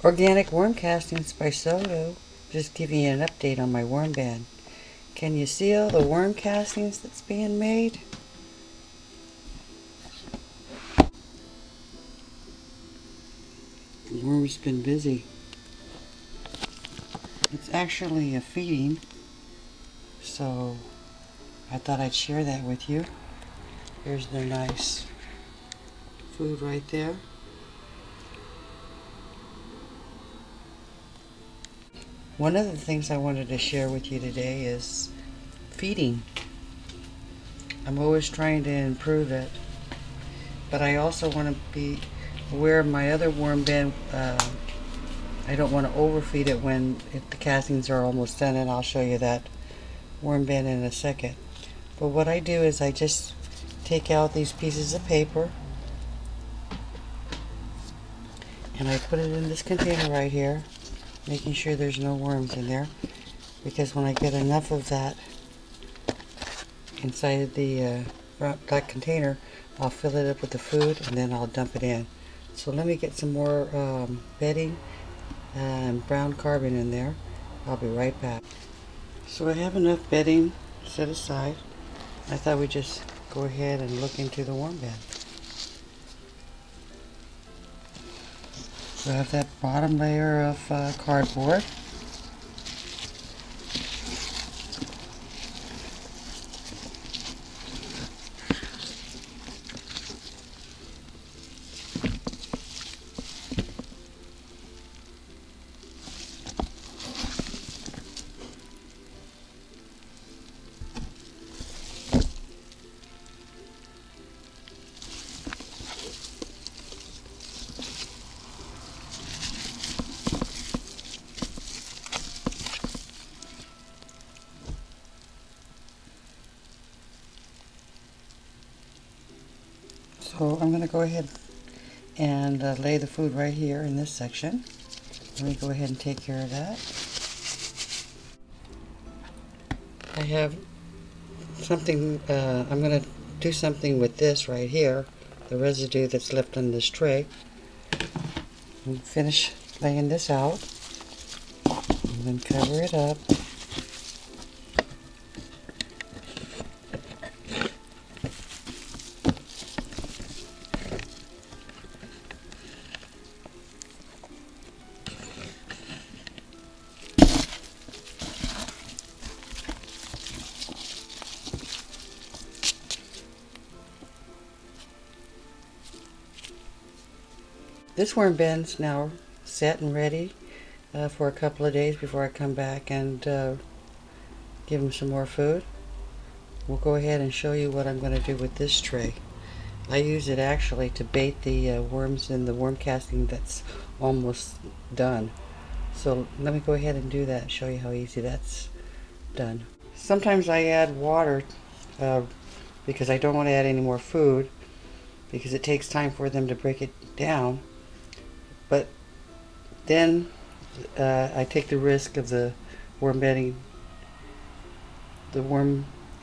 Organic worm castings by Soto. Just giving you an update on my worm bed. Can you see all the worm castings that's being made? The worm's been busy. It's actually a feeding, so I thought I'd share that with you. Here's their nice food right there. One of the things I wanted to share with you today is feeding. I'm always trying to improve it, but I also want to be aware of my other worm bed. I don't want to overfeed it if the castings are almost done, and I'll show you that worm bed in a second. But what I do is I just take out these pieces of paper and I put it in this container right here, making sure there's no worms in there, because when I get enough of that inside the that container, I'll fill it up with the food and then I'll dump it in. So let me get some more bedding and brown carbon in there. I'll be right back. So I have enough bedding set aside. I thought we'd just go ahead and look into the worm bed. So I have that bottom layer of cardboard. So I'm going to go ahead and lay the food right here in this section. Let me go ahead and take care of that. I have something, I'm going to do something with this right here, the residue that's left on this tray. And finish laying this out, and then cover it up. This worm bed's now set and ready for a couple of days before I come back and give them some more food. We'll go ahead and show you what I'm going to do with this tray. I use it actually to bait the worms in the worm casting that's almost done. So let me go ahead and do that and show you how easy that's done. Sometimes I add water because I don't want to add any more food, because it takes time for them to break it down. But then I take the risk of the worm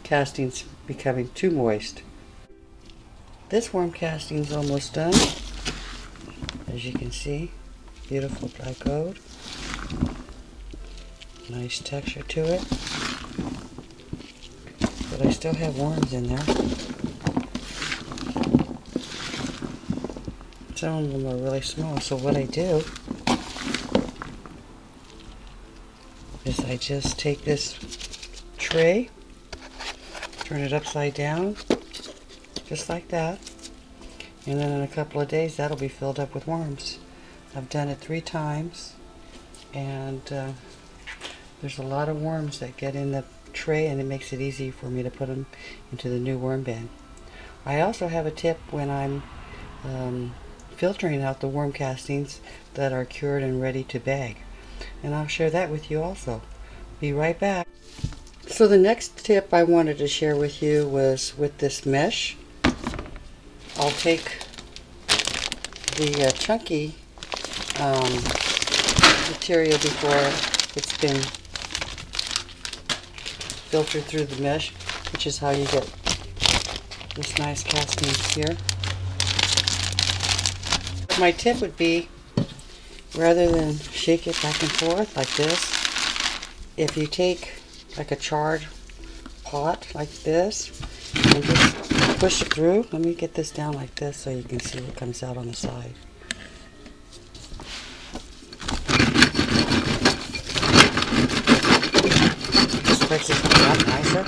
castings becoming too moist. This worm casting is almost done. As you can see, beautiful black coat. Nice texture to it. But I still have worms in there. Some of them are really small, so what I do is I just take this tray, turn it upside down, just like that, and then in a couple of days that'll be filled up with worms. I've done it 3 times, and there's a lot of worms that get in the tray, and it makes it easy for me to put them into the new worm bed. I also have a tip when I'm filtering out the worm castings that are cured and ready to bag, and I'll share that with you also. Be right back. So the next tip I wanted to share with you was with this mesh. I'll take the chunky material before it's been filtered through the mesh, which is how you get this nice casting here. My tip would be, rather than shake it back and forth like this, if you take like a charred pot like this and just push it through, let me get this down like this so you can see what comes out on the side. This makes it a lot nicer.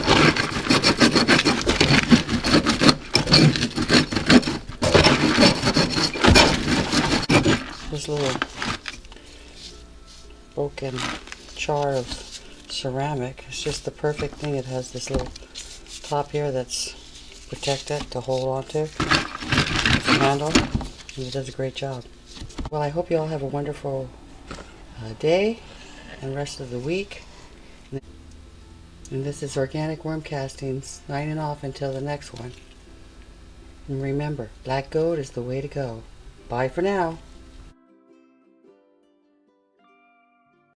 This little broken char of ceramic is just the perfect thing. It has this little top here that's protected to hold on to. It's a handle, and it does a great job. Well, I hope you all have a wonderful day and rest of the week. And this is Organic Worm Castings, signing off until the next one. And remember, black gold is the way to go. Bye for now.